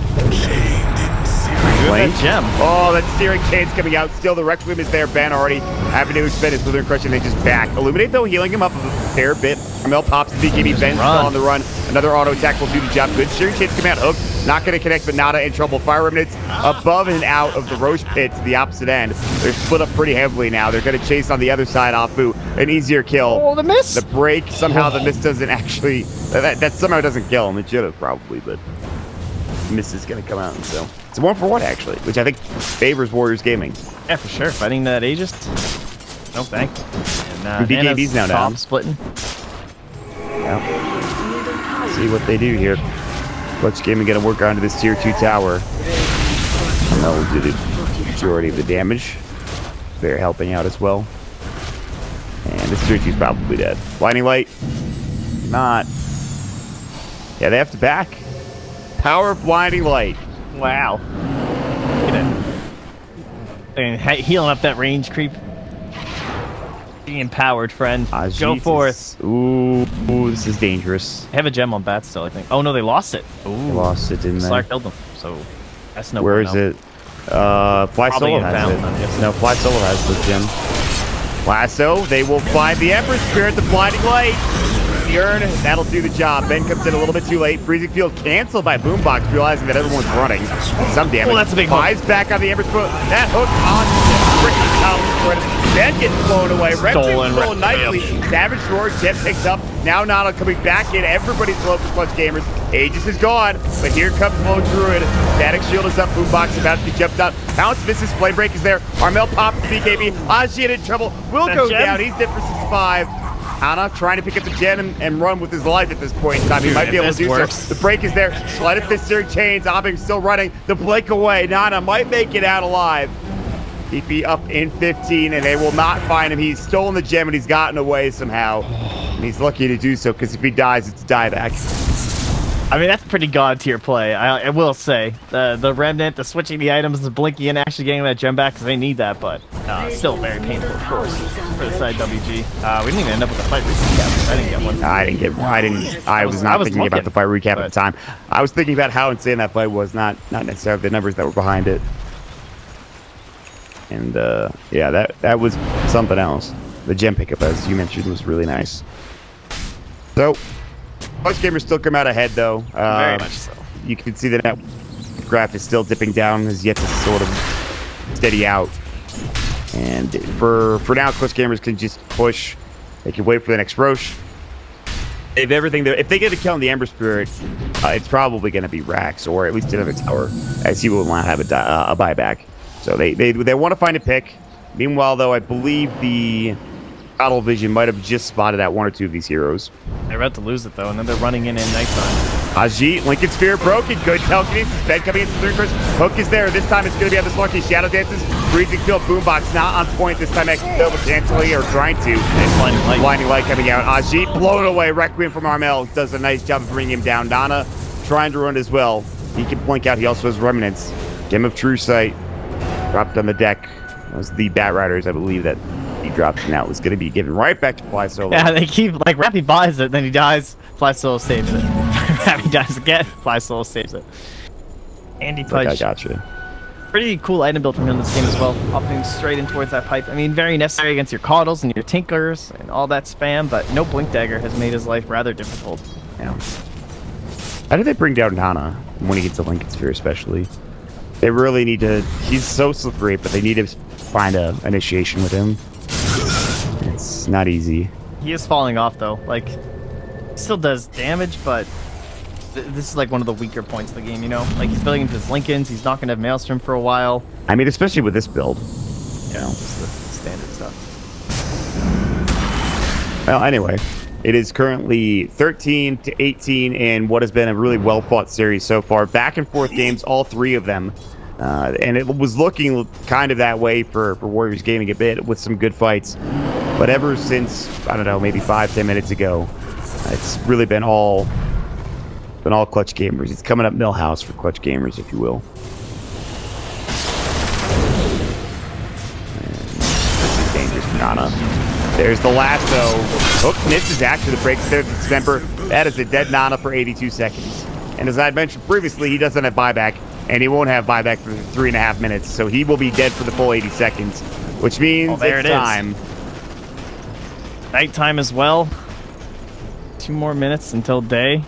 That gem. Oh, that steering chain's coming out. Still, the Requiem is there. Ben already having to expend his Slithering Crush, and they just back. Illuminate, though, healing him up a fair bit. Armel pops the BKB. Ben's still on the run. Another auto attack will do the job. Good steering chain's coming out. Hook, not going to connect, but Nada in trouble. Fire Remnants above and out of the Roche pit to the opposite end. They're split up pretty heavily now. They're going to chase on the other side off Boo. An easier kill. Oh, the miss! The break, somehow the miss doesn't actually... That somehow doesn't kill him. It should have, probably, but... Miss is going to come out, so... It's a 1-for-1, actually, which I think favors Warriors Gaming. Yeah, for sure. Fighting that Aegis. No thank you. And BKB's now down. Splitting. Yeah. See what they do here. Clutch Gaming going to work onto this tier 2 tower. They'll do the majority of the damage. They're helping out as well. And this tier 2 is probably dead. Blinding Light. Not. Yeah, they have to back. Power of Blinding Light. Wow. Look at it. And healing up that range creep. Being empowered, friend. Go forth. Ooh, this is dangerous. They have a gem on bat still, I think. Oh no, they lost it. Ooh. They lost it, didn't they? Slark killed them, so that's no. Where is it? Fly Solo has it. No, Fly Solo has the gem. Lasso, they will find the Ember Spirit, the Blinding Light. The urn, that'll do the job. Ben comes in a little bit too late. Freezing Field canceled by Boombox, realizing that everyone's running. Some damage. Oh, that's a big hook. Flies back on the Ember Spirit. That hook on freaking tunnel destroyed. Then gets blown away. Stolen Requiem nicely. Savage Roar, Jet picks up. Now Nana coming back in. Everybody's low for Clutch Gamers. Aegis is gone, but here comes Lone Druid. Static Shield is up. Boombox about to be jumped out. Pounce misses. Flame Break is there. Armel pops the BKB. Ajit in trouble. Will go down. He's dead for 6-5. Ana trying to pick up the gem and run with his life at this point in time. He might be able to do so. The break is there. Sleight of fist searing chains. Abing still running. The blink away. Nana might make it out alive. TP up in 15, and they will not find him. He's stolen the gem, and he's gotten away somehow. And he's lucky to do so, because if he dies, it's a dieback. I mean, that's pretty god tier play, I will say. The Remnant, the switching the items, the blinking, and actually getting that gem back, because they need that, but still very painful, of course, for the side WG. We didn't even end up with a fight recap. I didn't get one. I was not thinking about the fight recap at the time. I was thinking about how insane that fight was, not necessarily the numbers that were behind it. And yeah, that was something else. The gem pickup, as you mentioned, was really nice. So, most gamers still come out ahead, though. Very much so. You can see the net graph is still dipping down, has yet to sort of steady out. And for now, Clutch Gamers can just push. They can wait for the next Roche. If they get a kill on the Ember Spirit, it's probably going to be Rax, or at least another tower, as he will not have a buyback. So they want to find a pick. Meanwhile, though, I believe the Battle Vision might have just spotted out one or two of these heroes. They're about to lose it, though, and then they're running in nighttime. Ajit, Lincoln Sphere broken. Good telekinesis. Bed coming into the 3 Hook is there. This time it's going to be on this lucky Shadow Dances. Freezing Field Boombox not on point this time. Exfil potentially, or trying to. Blinding light coming out. Ajit blown away. Requiem from Armel does a nice job of bringing him down. Nana trying to run as well. He can blink out. He also has Remnants. Gem of True Sight. Dropped on the deck. That was the Bat Riders, I believe, that he dropped, and that was going to be given right back to Fly Solo. Yeah, they keep, like, Rappy buys it, then he dies, Fly Solo saves it. Rappy dies again, Fly Solo saves it. Andy Pudge. I gotcha. Pretty cool item build from him in this game as well, hopping straight in towards that pipe. I mean, very necessary against your Caudals and your Tinkers and all that spam, but no Blink Dagger has made his life rather difficult. Yeah. How do they bring down Nana when he gets a Lincoln Sphere, especially? They really need to... He's so slippery, but they need to find a initiation with him. It's not easy. He is falling off, though. Like, he still does damage, but this is like one of the weaker points of the game, you know? Like, he's building into his Lincolns. He's not going to have Maelstrom for a while. I mean, especially with this build. Yeah, just the standard stuff. Well, anyway, it is currently 13-18 in what has been a really well-fought series so far. Back and forth games, all 3 of them. And it was looking kind of that way for Warriors Gaming a bit, with some good fights. But ever since, I don't know, maybe 5-10 minutes ago, it's really been all Clutch Gamers. It's coming up Millhouse for Clutch Gamers, if you will. And this is dangerous for Nana. There's the lasso. Hook misses after the break there to Dismember. That is a dead Nana for 82 seconds. And as I had mentioned previously, he doesn't have buyback, and he won't have buyback for 3.5 minutes, so he will be dead for the full 80 seconds, which means it's time. Nighttime as well. 2 more minutes until day.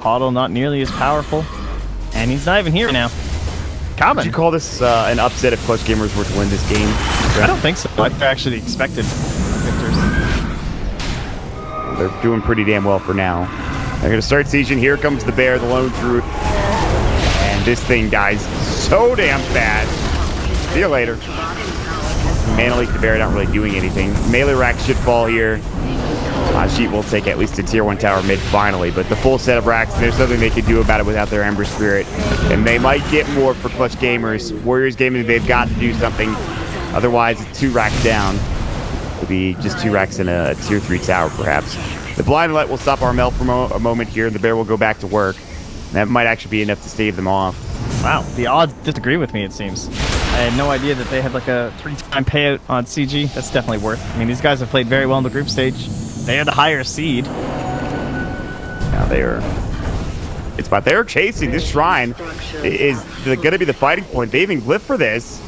Caudal not nearly as powerful, and he's not even here now. Would you call this an upset if Clutch Gamers were to win this game? I don't think so. I actually expected victors. They're doing pretty damn well for now. They're going to start sieging. Here comes the bear, the lone druid. And this thing dies so damn fast. See you later. Mana Leak the bear not really doing anything. Melee racks should fall here. Sheet will take at least a tier 1 tower mid finally, but the full set of racks, there's nothing they can do about it without their Ember Spirit. And they might get more for Clutch Gamers. Warriors Gaming, they've got to do something. Otherwise, it's 2 racks down. It'll be just 2 racks in a tier 3 tower, perhaps. The Blind Light will stop Armel for a moment here, and the bear will go back to work. That might actually be enough to stave them off. Wow, the odds disagree with me, it seems. I had no idea that they had like a 3-time payout on CG. That's definitely worth. I mean, these guys have played very well in the group stage. They are the higher seed. Now they're chasing this shrine. Is going to be the fighting point. They even glyph for this.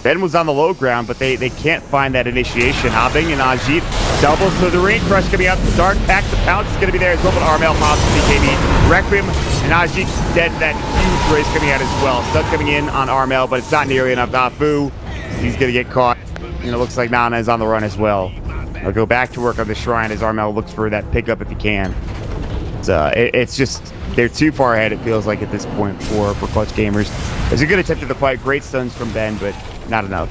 Ben was on the low ground, but they can't find that initiation. Hopping and Ajit doubles to the ring. Crush coming out. The Dark Pack, the Pounce is going to be there as well, but Armel pops the BKB. Requiem and Ajit dead. That huge race coming out as well. Stun coming in on Armel, but it's not nearly enough. Fu He's going to get caught. And it looks like Nana is on the run as well. I'll go back to work on the shrine as Armel looks for that pickup if he can. It's just, they're too far ahead, it feels like, at this point for Clutch Gamers. There's a good attempt at the fight. Great stuns from Ben, but not enough.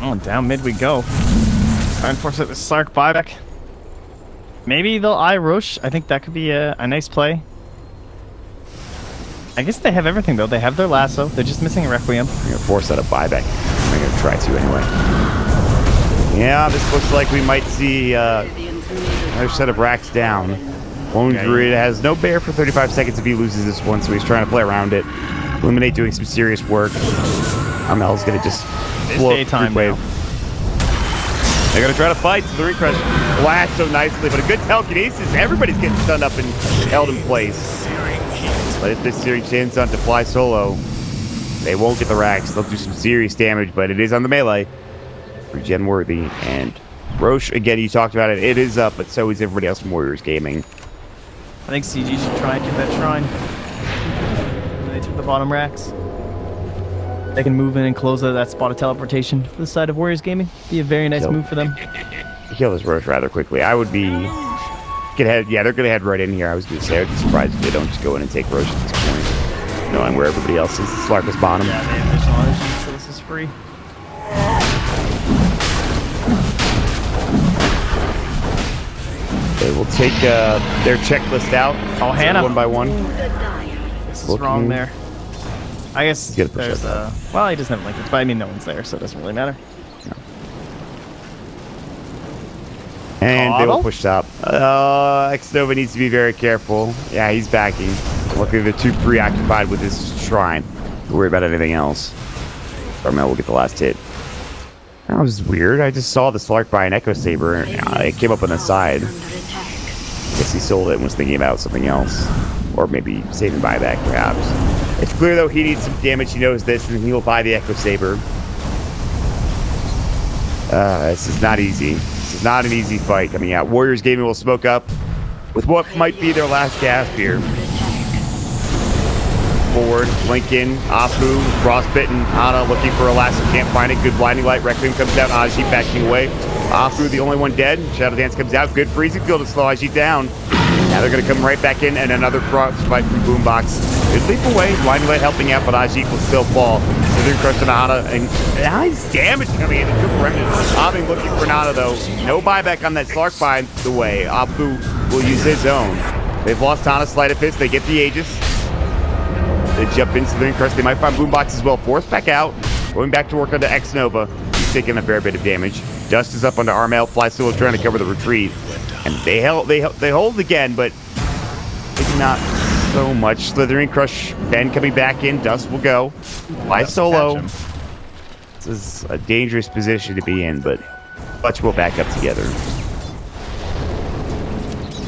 Oh, down mid we go. Try and force it with Slark buyback. Maybe they'll eye Roche. I think that could be a nice play. I guess they have everything, though. They have their lasso. They're just missing a Requiem. I'm going to force out a buyback. I'm going to try to anyway. Yeah, this looks like we might see another set of racks down. Lone Druid has no bear for 35 seconds if he loses this one, so he's trying to play around it. Illuminate doing some serious work. Amel's going to just blow up the wave. They're going to try to fight. So the Recrush flashed so nicely, but a good telekinesis. Everybody's getting stunned up and held in place. But if this series ends on to fly solo, they won't get the racks. They'll do some serious damage, but it is on the melee. Regen worthy. And Roche, again, you talked about it. It is up, but so is everybody else from Warriors Gaming. I think CG should try and get that shrine. They took the bottom racks. They can move in and close that spot of teleportation for the side of Warriors Gaming. Be a very nice move for them. Kill this Roche rather quickly. I would be... Yeah, they're going to head right in here. I was going to say, I'd be surprised if they don't just go in and take Roche at this point, knowing where everybody else is. Slark is bottom. Yeah, they have additional energy, so this is free. They will take their checklist out. Oh, Hannah. One by one. This is wrong there. I guess there's well, he doesn't have linkage, but I mean, no one's there, so it doesn't really matter. No. And they will push top. Xnova needs to be very careful. Yeah, he's backing. Luckily, they're too preoccupied with his shrine to worry about anything else. Armel will get the last hit. That was weird. I just saw the Slark by an Echo Saber. It came up on the side. I guess he sold it and was thinking about something else. Or maybe saving buyback, perhaps. It's clear, though, he needs some damage. He knows this, and he will buy the Echo Saber. This is not easy. This is not an easy fight coming out. Warriors Gaming will smoke up with what might be their last gasp here. Forward, Lincoln, Apu, Frostbitten, Ana looking for a lasso, can't find it. Good blinding light. Requiem comes out. Ajit backing away. Apu, the only one dead. Shadow Dance comes out. Good freezing field to slow Ajit down. Now they're going to come right back in, and another frostbite from Boombox. Good leap away. Blinding light helping out, but Ajit will still fall. They're crushing Ana, and nice damage coming in. Triple remnant. Abing looking for Nana, though. No buyback on that Slark by the way. Apu will use his own. They've lost Ana, sleight of fist. They get the Aegis. They jump into the crush. They might find Boombox as well. Forced back out. Going back to work on the Xnova. He's taking a fair bit of damage. Dust is up onto Armel. Fly Solo trying to cover the retreat. And they hold again, but maybe not so much. Slithering Crush. Ben coming back in. Dust will go. Fly Solo. This is a dangerous position to be in, but Clutch will back up together.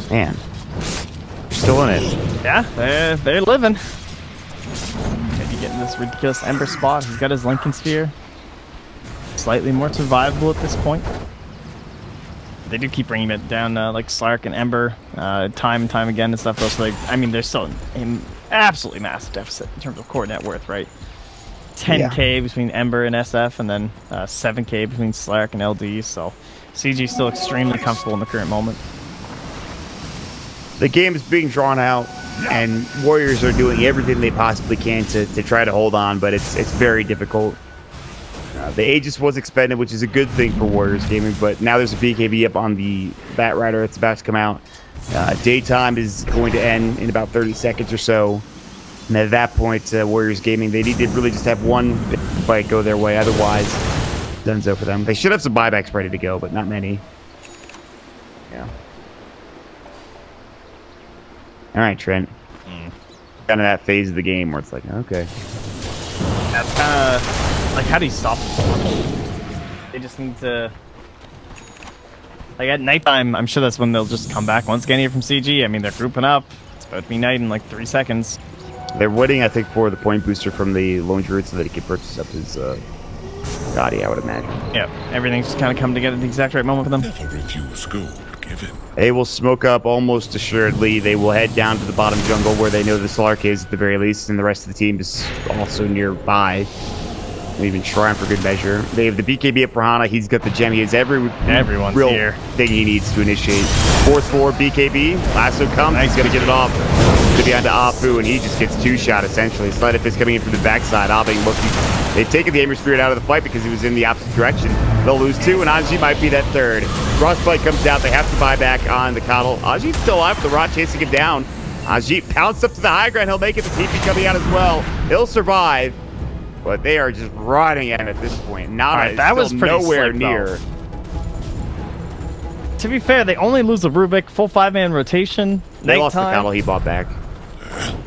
Man. They're still in it. Yeah, they're living. Maybe getting this ridiculous Ember spot. He's got his Lincoln Sphere. Slightly more survivable at this point. They do keep bringing it down, like Slark and Ember, time and time again and stuff. Though, so I mean, they're still in absolutely massive deficit in terms of core net worth, right? 10k between Ember and SF, and then 7k between Slark and LD. So CG is still extremely comfortable in the current moment. The game is being drawn out, and Warriors are doing everything they possibly can to try to hold on, but it's very difficult. The Aegis was expended, which is a good thing for Warriors Gaming, but now there's a BKB up on the Bat Rider that's about to come out. Daytime is going to end in about 30 seconds or so. And at that point, Warriors Gaming, they need to really just have one fight go their way. Otherwise, donezo for them. They should have some buybacks ready to go, but not many. Yeah. All right, Trent. Kind of that phase of the game where it's like, okay. That's kind of... Like, how do you stop them? They just need to... Like, at nighttime, I'm sure that's when they'll just come back once again here from CG. I mean, they're grouping up. It's about to be night in, like, 3 seconds. They're waiting, I think, for the point booster from the Lone Druid so that he can purchase up his body, I would imagine. Yeah, everything's just kind of come together at the exact right moment for them. Never refuse gold They will smoke up almost assuredly. They will head down to the bottom jungle where they know the Slark is at the very least, and the rest of the team is also nearby. Even Shrine for good measure. They have the BKB up for Hana. He's got the gem. He has Everyone's real here. thing he needs to initiate. Fourth floor BKB. Lasso comes. He's going to get it off to the end of Apu, and he just gets two-shot essentially. Sleight of Fist coming in from the backside. Abe looking. They've taken the Aimer Spirit out of the fight because he was in the opposite direction. They'll lose two, and Aji might be that third. Frostbite comes out. They have to buy back on the Coddle. Aji's still alive with the Rot chasing him down. Aji pounced up to the high ground. He'll make it. The TP coming out as well. He'll survive. But they are just rotting at him at this point. Nana is that still was pretty nowhere slick, near. To be fair, they only lose the Rubik, full 5-man rotation. They lost the nighttime. Coddle he bought back.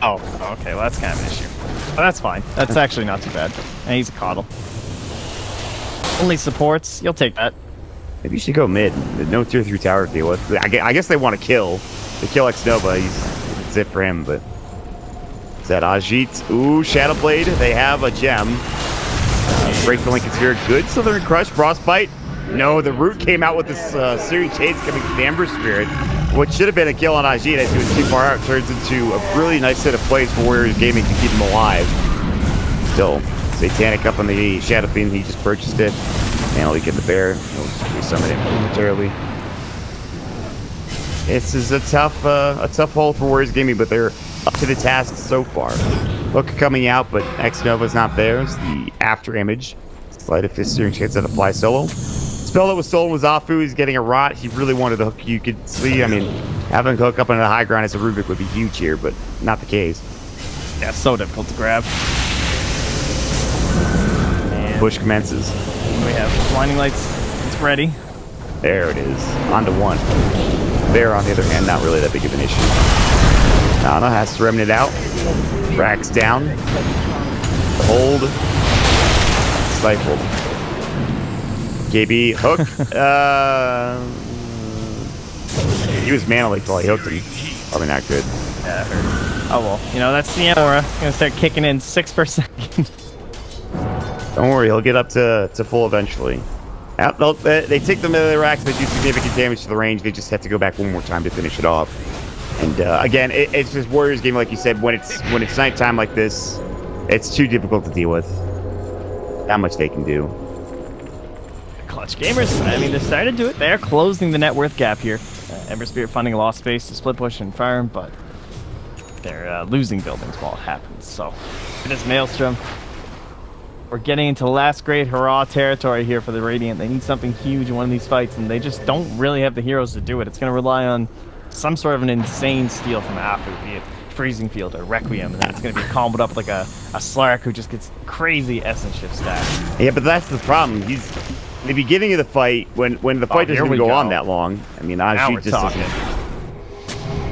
Oh, okay. Well, that's kind of an issue. But that's fine. That's actually not too bad. And he's a Coddle. Only supports. You'll take that. Maybe you should go mid. No tier 3 tower to deal with. I guess they want to kill. They kill X-Nova. It's it for him, but... Is that Ajit? Ooh, Shadowblade. They have a gem. Break the Link is here. Good Southern Crush. Frostbite. No, the Root came out with this Searing Shades coming from the Ember Spirit. What should have been a kill on Ajit as he was too far out turns into a really nice set of plays for Warriors Gaming to keep him alive. Still, Satanic up on the Shadow Fiend. He just purchased it. And he'll get the bear. He'll just resummon it momentarily. This is a tough hole for Warriors Gaming, but they're up to the task so far. Hook coming out, but X-Nova's not there. It's the after image. Sleight of Fist Searing Chance to fly solo. Spell that was stolen was Afu. He's getting a Rot. He really wanted the hook. You could see, I mean, having Hook up on the high ground as a Rubik would be huge here, but not the case. Yeah, so difficult to grab. And Push commences. we have Blinding Lights. It's ready. There it is. On to one. There, on the other hand, not really that big of an issue. Nana has to remnant out. Racks down. Hold. Stifled. KB hook. He was mana till I hooked him. Probably not good. Yeah, it hurt. Oh well, you know, that's the aura. Gonna start kicking in 6 per second. Don't worry, he'll get up to full eventually. They take the melee racks, they do significant damage to the range. They just have to go back one more time to finish it off. And again, it's just Warriors game, like you said. When it's nighttime like this, it's too difficult to deal with. Not much they can do. Clutch Gamers, I mean, they're starting to do it. They're closing the net worth gap here. Ember Spirit funding a lost space to split push and farm, but they're losing buildings while it happens. So it is Maelstrom. We're getting into last great hurrah territory here for the Radiant. They need something huge in one of these fights, and they just don't really have the heroes to do it. It's going to rely on some sort of an insane steal from Afu, be it Freezing Field or Requiem, and then it's going to be comboed up with like a Slark who just gets crazy Essence Shift stats. Yeah, but that's the problem. He's in the beginning of the fight, when the fight doesn't go on that long. I mean, Ajit just doesn't.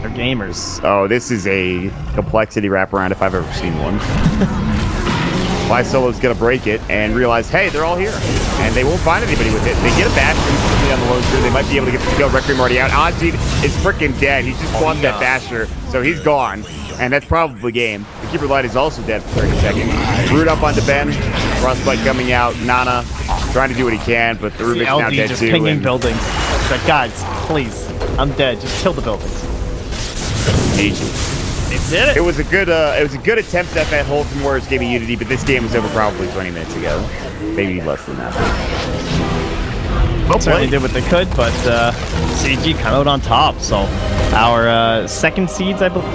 They're gamers. Oh, this is a complexity wraparound if I've ever seen one. Fly Solo's gonna break it and realize, hey, they're all here, and they won't find anybody with it. They get a Bastion on the low tier. They might be able to get the kill. Requiem already out. Ajit is freaking dead. He just fought that Basher, so he's gone, and that's probably game. The Keeper Light is also dead for 30 seconds. Root up onto Ben. Frostbite coming out. Nana trying to do what he can, but the Rubik's now dead just too. Pinging buildings. It's like, guys, please, I'm dead. Just kill the buildings. Easy. They did it. It was a good attempt at that hold from WarriorGaming.Unity, but this game was over probably 20 minutes ago. Maybe less than that. Certainly did what they could, but CG come out on top. So our second seeds, I believe.